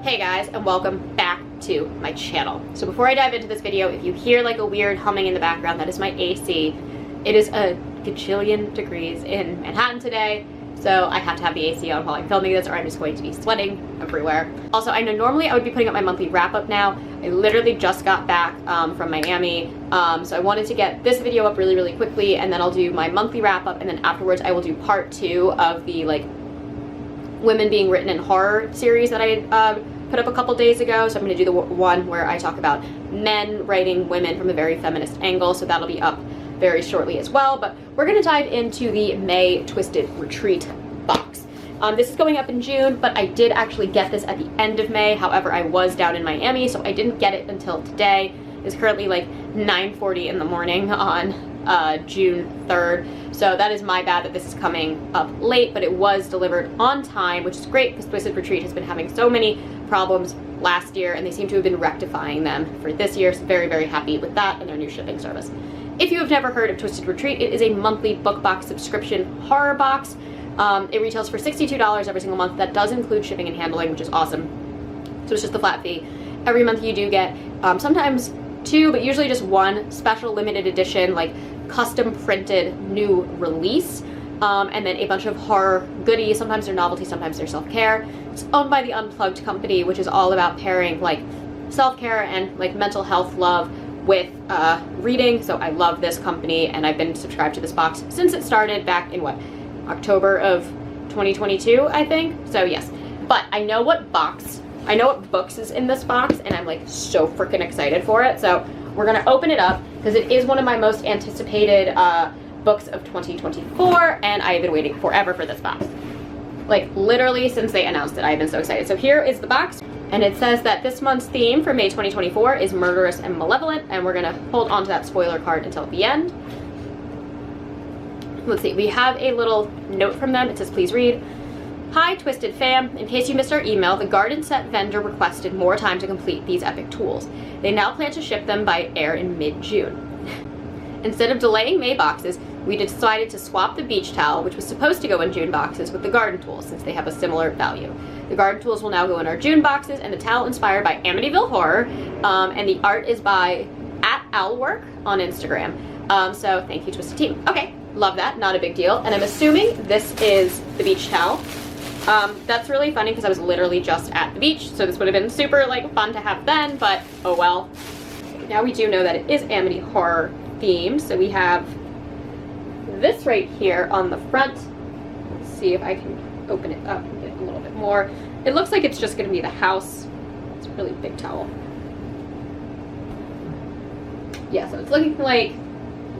Hey guys, and welcome back to my channel. So before I dive into this video, if you hear like a weird humming in the background, that is my AC. It is a gajillion degrees in Manhattan today, so I have to have the AC on while I'm filming this or I'm just going to be sweating everywhere. Also, I know normally I would be putting up my monthly wrap up now. I literally just got back from Miami, so I wanted to get this video up really quickly, and then I'll do my monthly wrap up, and then afterwards I will do part 2 of the like women being written in horror series that I put up a couple days ago. So I'm going to do the one where I talk about men writing women from a very feminist angle, so that'll be up very shortly as well. But we're going to dive into the May Twisted Retreat box. This is going up in June, but I did actually get this at the end of May. However, I was down in Miami, so I didn't get it until today. It's currently like 9:40 in the morning on June 3rd. So that is my bad that this is coming up late, but it was delivered on time, which is great because Twisted Retreat has been having so many problems last year, and they seem to have been rectifying them for this year. So very happy with that and their new shipping service. If you have never heard of Twisted Retreat, it is a monthly book box subscription horror box. It retails for $62 every single month. That does include shipping and handling, which is awesome. So it's just the flat fee. Every month you do get sometimes 2, but usually just 1 special limited edition, like custom printed new release, and then a bunch of horror goodies. Sometimes they're novelty, sometimes they're self-care. It's owned by the Unplugged company, which is all about pairing like self-care and like mental health love with reading. So I love this company, and I've been subscribed to this box since it started back in October of 2022, I think. So yes, but I know what books is in this box, and I'm like so freaking excited for it. So we're gonna open it up because it is one of my most anticipated books of 2024, and I have been waiting forever for this box. Like literally since they announced it, I've been so excited. So here is the box, and it says that this month's theme for May 2024 is murderous and malevolent, and we're gonna hold on to that spoiler card until the end. Let's see, we have a little note from them. It says, please read. Hi Twisted fam, in case you missed our email, the garden set vendor requested more time to complete these epic tools. They now plan to ship them by air in mid-June. Instead of delaying May boxes, we decided to swap the beach towel, which was supposed to go in June boxes, with the garden tools since they have a similar value. The garden tools will now go in our June boxes, and the towel inspired by Amityville Horror, and the art is by @owlwork on Instagram. So thank you, Twisted team. Okay, love that, not a big deal. And I'm assuming this is the beach towel. That's really funny because I was literally just at the beach, so this would have been super like fun to have then, but oh well. Now we do know that it is Amity horror themed, so we have this right here on the front. Let's see if I can open it up and get a little bit more. It looks like it's just going to be the house. It's a really big towel. Yeah, so it's looking like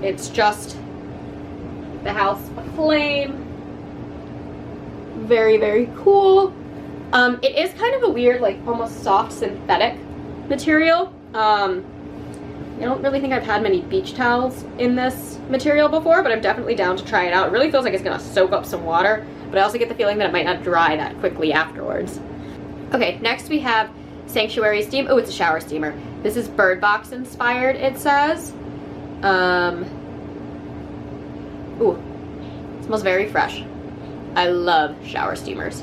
it's just the house aflame. Very cool. It is kind of a weird, like almost soft synthetic material. I don't really think I've had many beach towels in this material before, but I'm definitely down to try it out. It really feels like it's gonna soak up some water, but I also get the feeling that it might not dry that quickly afterwards. Okay, next we have Sanctuary Steam. Oh, it's a shower steamer. This is Bird Box inspired, it says. Ooh, it smells very fresh. I love shower steamers.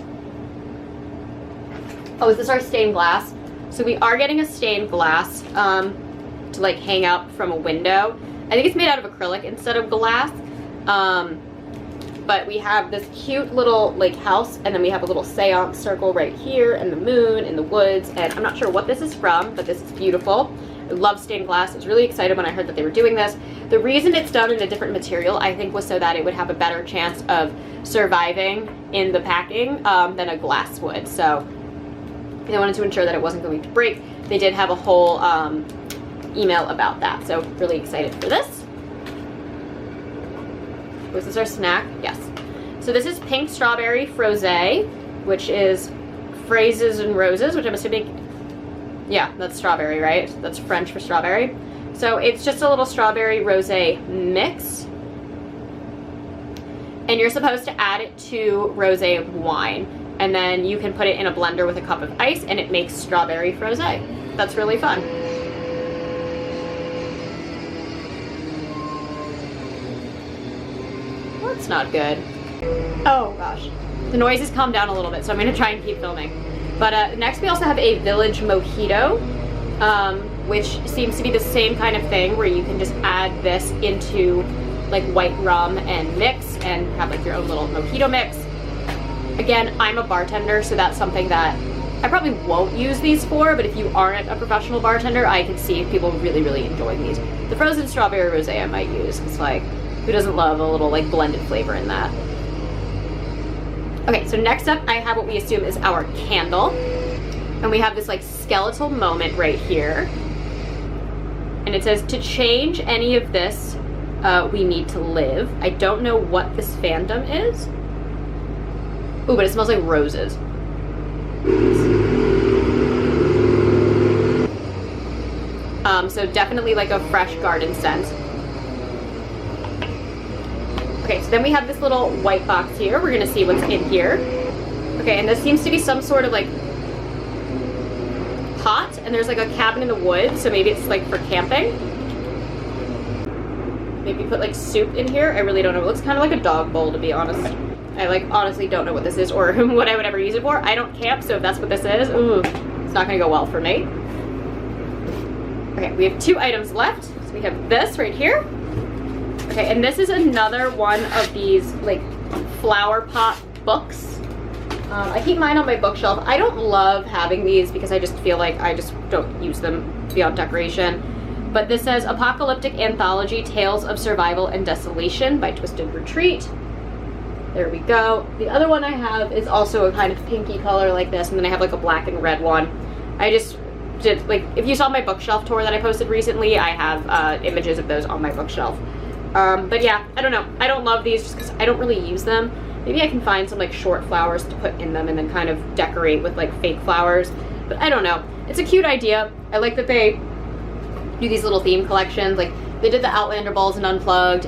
Oh, is this our stained glass? So we are getting a stained glass to like hang out from a window. I think it's made out of acrylic instead of glass. But we have this cute little like house, and then we have a little seance circle right here, and the moon in the woods, and I'm not sure what this is from, but this is beautiful. I love stained glass. I was really excited when I heard that they were doing this. The reason it's done in a different material, I think, was so that it would have a better chance of surviving in the packing than a glass would. So they wanted to ensure that it wasn't going to break. They did have a whole email about that. So really excited for this. Was this our snack? Yes. So this is Pink Strawberry Frosé, which is phrases and roses, which I'm assuming, yeah, that's strawberry, right? That's French for strawberry. So it's just a little strawberry rosé mix. And you're supposed to add it to rosé wine. And then you can put it in a blender with a cup of ice, and it makes strawberry frosé. That's really fun. That's not good. Oh gosh. The noise has calmed down a little bit, so I'm going to try and keep filming. But next we also have a Village Mojito, which seems to be the same kind of thing where you can just add this into like white rum and mix and have like your own little mojito mix. Again, I'm a bartender, so that's something that I probably won't use these for, but if you aren't a professional bartender, I can see people really, really enjoying these. The frozen strawberry rosé I might use. It's like, who doesn't love a little like blended flavor in that? Okay, so next up I have what we assume is our candle. And we have this like skeletal moment right here. And it says, to change any of this, we need to live. I don't know what this fandom is. Ooh, but it smells like roses. So definitely like a fresh garden scent. Okay, so then we have this little white box here. We're gonna see what's in here. Okay, and this seems to be some sort of like pot, and there's like a cabin in the woods, so maybe it's like for camping. Maybe put like soup in here. I really don't know. It looks kind of like a dog bowl, to be honest. I like honestly don't know what this is or what I would ever use it for. I don't camp, so if that's what this is, ooh, it's not gonna go well for me. Okay, we have 2 items left. So we have this right here. Okay, and this is another one of these like flower pot books. I keep mine on my bookshelf. I don't love having these because I just feel like I just don't use them beyond decoration. But this says Apocalyptic Anthology, Tales of Survival and Desolation by Twisted Retreat. There we go. The other one I have is also a kind of pinky color like this, and then I have like a black and red one. I just did, like, if you saw my bookshelf tour that I posted recently, I have images of those on my bookshelf. But yeah, I don't know. I don't love these just because I don't really use them. Maybe I can find some like short flowers to put in them and then kind of decorate with like fake flowers. But I don't know. It's a cute idea. I like that they do these little theme collections. Like they did the Outlander balls and Unplugged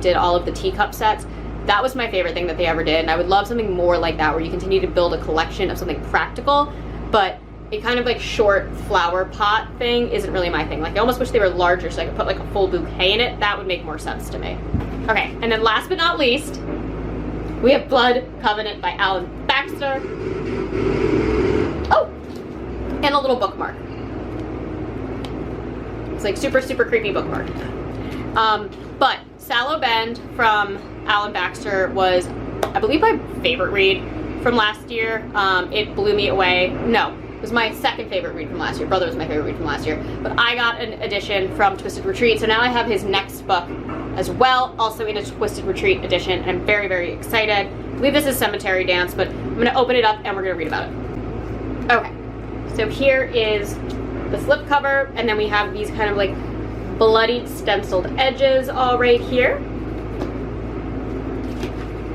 did all of the teacup sets. That was my favorite thing that they ever did, and I would love something more like that where you continue to build a collection of something practical, but a kind of like short flower pot thing isn't really my thing. Like I almost wish they were larger so I could put like a full bouquet in it. That would make more sense to me. Okay, and then last but not least, we have Blood Covenant by Alan Baxter. Oh, and a little bookmark. It's like super, super creepy bookmark. But Sallow Bend from Alan Baxter was, I believe, my favorite read from last year. It blew me away. No, it was my second favorite read from last year. Brother was my favorite read from last year. But I got an edition from Twisted Retreat, so now I have his next book as well, also in a Twisted Retreat edition, and I'm very, very excited. I believe this is Cemetery Dance, but I'm gonna open it up and we're gonna read about it. Okay, so here is the slipcover, and then we have these kind of like bloodied stenciled edges all right here,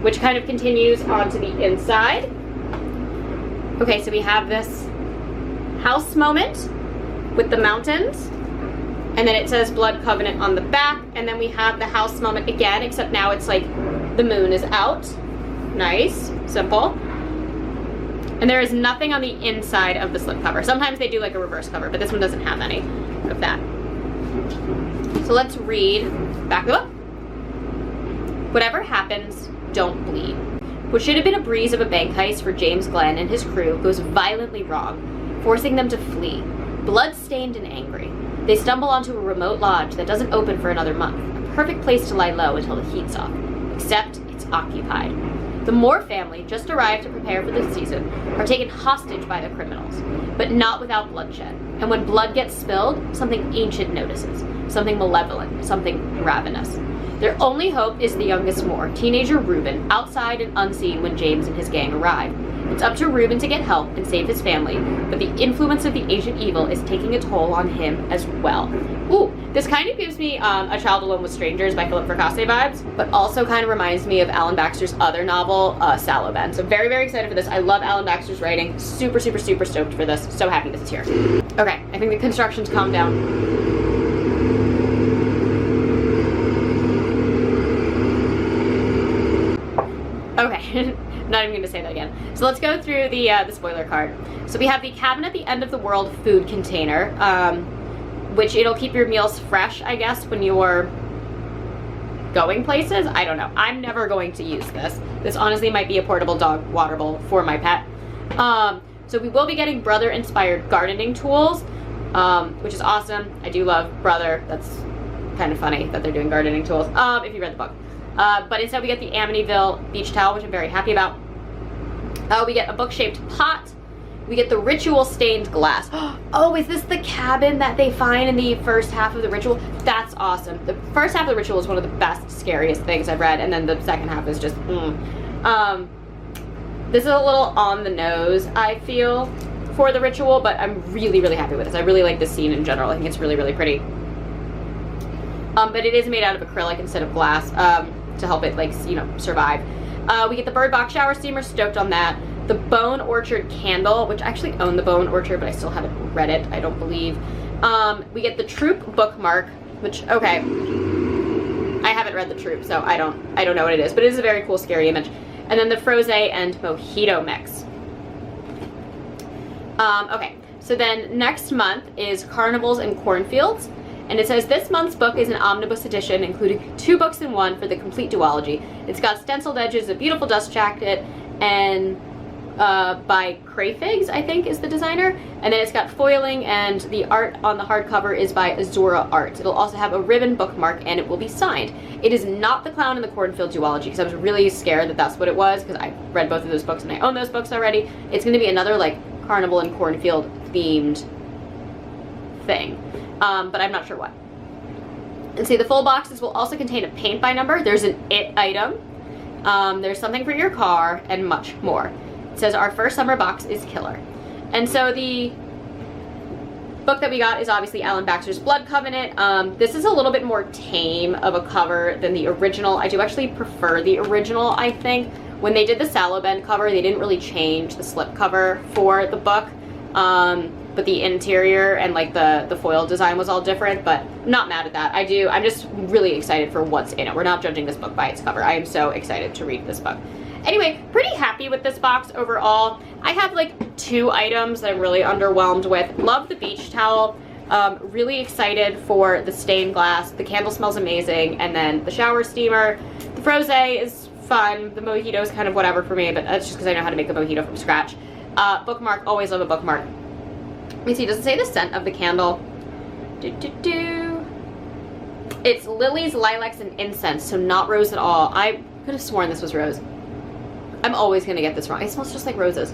which kind of continues onto the inside. Okay, so we have this house moment with the mountains, and then it says Blood Covenant on the back, and then we have the house moment again, except now it's like the moon is out. Nice, simple. And there is nothing on the inside of the slipcover. Sometimes they do like a reverse cover, but this one doesn't have any of that. So let's read back up. Whatever happens, don't bleed. What should have been a breeze of a bank heist for James Glenn and his crew goes violently wrong, forcing them to flee, blood-stained and angry. They stumble onto a remote lodge that doesn't open for another month, a perfect place to lie low until the heat's off, except it's occupied. The Moore family, just arrived to prepare for the season, are taken hostage by the criminals, but not without bloodshed. And when blood gets spilled, something ancient notices, something malevolent, something ravenous. Their only hope is the youngest Moore, teenager Reuben, outside and unseen when James and his gang arrive. It's up to Reuben to get help and save his family, but the influence of the ancient evil is taking a toll on him as well. Ooh, this kind of gives me A Child Alone with Strangers by Philip Fracassi vibes, but also kind of reminds me of Alan Baxter's other novel, Sallow Bend. So very, very excited for this. I love Alan Baxter's writing. Super, super, super stoked for this. So happy this is here. Okay, I think the construction's calmed down. Okay, not even going to say that again. So let's go through the spoiler card. So we have the Cabin at the End of the World food container, which it'll keep your meals fresh, I guess, when you're going places. I don't know. I'm never going to use this. This honestly might be a portable dog water bowl for my pet. So we will be getting Brother-inspired gardening tools, which is awesome. I do love Brother. That's kind of funny that they're doing gardening tools, if you read the book. But instead we get the Amityville beach towel, which I'm very happy about. We get a book-shaped pot. We get the ritual stained glass. Oh, is this the cabin that they find in the first half of the ritual? That's awesome. The first half of the ritual is one of the best, scariest things I've read, and then the second half is just, This is a little on the nose, I feel, for the ritual, but I'm really, really happy with this. I really like this scene in general. I think it's really, really pretty. But it is made out of acrylic instead of glass, to help it, like, you know, survive. We get the bird box shower steamer, stoked on that. The Bone Orchard candle, which I actually own the Bone Orchard, but I still haven't read it, I don't believe. We get the Troop bookmark, which, okay, I haven't read the Troop, so I don't know what it is, but it is a very cool, scary image. And then the Frosé and Mojito mix. Okay, so then next month is Carnivals and Cornfields. And it says, this month's book is an omnibus edition, including 2 books in one for the complete duology. It's got stenciled edges, a beautiful dust jacket, and by Crayfigs, I think, is the designer. And then it's got foiling, and the art on the hardcover is by Azura Art. It'll also have a ribbon bookmark, and it will be signed. It is not the Clown in the Cornfield duology, because I was really scared that that's what it was, because I read both of those books, and I own those books already. It's going to be another, like, Carnival and Cornfield themed thing. But I'm not sure what. And see, the full boxes will also contain a paint by number. There's an It item. There's something for your car, and much more. It says, our first summer box is killer. And so the book that we got is obviously Alan Baxter's Blood Covenant. This is a little bit more tame of a cover than the original. I do actually prefer the original, I think. When they did the Salobend cover, they didn't really change the slip cover for the book. But the interior and like the foil design was all different, but I'm not mad at that. I'm just really excited for what's in it. We're not judging this book by its cover. I am so excited to read this book. Anyway, pretty happy with this box overall. I have like 2 items that I'm really underwhelmed with. Love the beach towel. Really excited for the stained glass. The candle smells amazing. And then the shower steamer. The Frosé is fun. The mojito is kind of whatever for me, but that's just because I know how to make a mojito from scratch. Bookmark, always love a bookmark. Let me see, does it say the scent of the candle? It's lilies, lilacs, and incense, so not rose at all. I could have sworn this was rose. I'm always gonna get this wrong. It smells just like roses.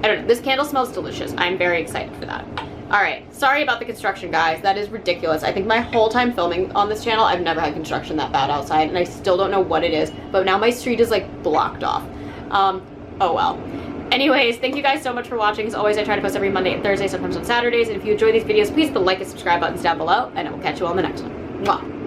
I don't know, this candle smells delicious. I'm very excited for that. All right, sorry about the construction, guys. That is ridiculous. I think my whole time filming on this channel, I've never had construction that bad outside, and I still don't know what it is, but now my street is like blocked off. Oh well. Anyways, thank you guys so much for watching. As always, I try to post every Monday and Thursday, sometimes on Saturdays. And if you enjoy these videos, please hit the like and subscribe buttons down below, and I will catch you all in the next one. Mwah.